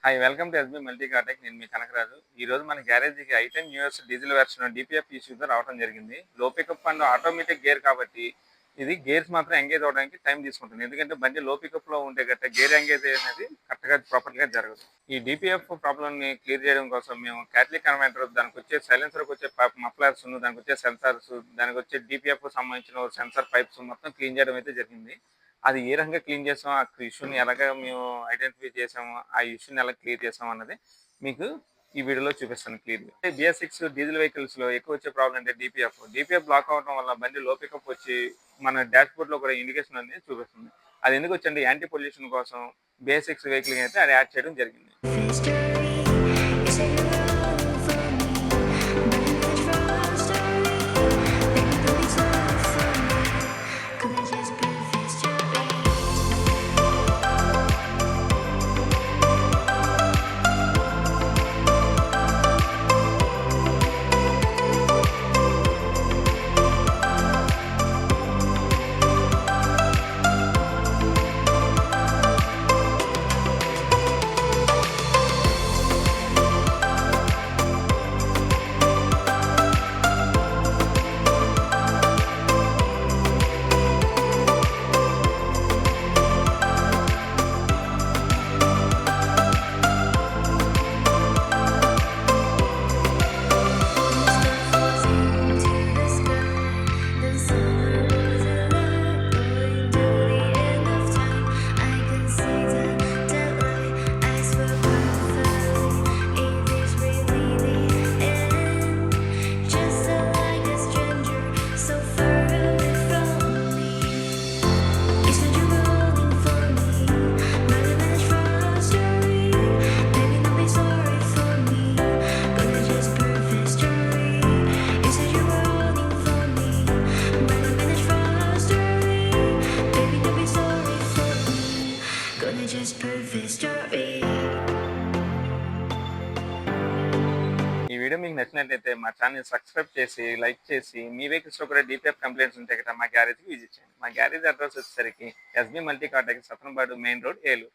Hi welcome to SB Multi Cartech. నేను మీ కనకరాజు. ఈ రోజు మన గ్యారేజీకి ఐ10 న్యూఎస్ డీజిల్ వెర్షన్ డిపిఎఫ్ ఇష్యూతో రావడం జరిగింది. లో పికప్ అండ్ ఆటోమేటిక్ గేర్ కాబట్టి ఇది గేర్స్ మాత్రం ఎంగేజ్ అవడానికి టైం తీసుకుంటుంది. ఎందుకంటే బండి లో పికప్ లో ఉంటే గట్ట గేర్ ఎంగేజ్ అనేది కరెక్ట్గా ప్రాపర్గా జరగదు. ఈ డిపిఎఫ్ ప్రాబ్లమ్ని క్లియర్ చేయడం కోసం మేము క్యాటలిక్ కన్వర్టర్, దానికి వచ్చే సైలెన్సర్కి వచ్చే మఫ్లర్స్, దానికి వచ్చే సెన్సార్స్, దానికి వచ్చే డిపిఎఫ్ సంబంధించిన సెన్సార్ పైప్స్ మొత్తం క్లీన్ చేయడం అయితే జరిగింది. అది ఏ రకంగా క్లీన్ చేసాం, ఆ ఇష్యూని ఎలాగ మేము ఐడెంటిఫై చేసాము, ఆ ఇష్యూని ఎలా క్లియర్ చేసాం అన్నది మీకు ఈ వీడియోలో చూపిస్తాను క్లియర్గా. BS6 డీజిల్ వెహికల్స్లో ఎక్కువ వచ్చే ప్రాబ్లం అంటే డిపిఎఫ్ బ్లాక్ అవడం వల్ల బండి లో పికప్ వచ్చి మన డాష్ బోర్డ్లో కూడా ఇండికేషన్ అనేది చూపిస్తుంది. అది ఎందుకు వచ్చండి, యాంటీ పొల్యూషన్ కోసం BS6 వెహికల్ అయితే అది యాడ్ చేయడం జరిగింది. ఈ వీడియో మీకు నచ్చినట్లయితే మా ఛానల్ సబ్స్క్రైబ్ చేసి లైక్ చేసి, మీ వెహికల్స్లో కూడా డిపిఎఫ్ కంప్లైంట్స్ ఉంటే కదా మా గ్యారేజ్కి విజిట్ చేయండి. మా గ్యారేజ్ అడ్రస్ వచ్చేసరికి SB Multi Cartech, Satrampadu main road, Eluru.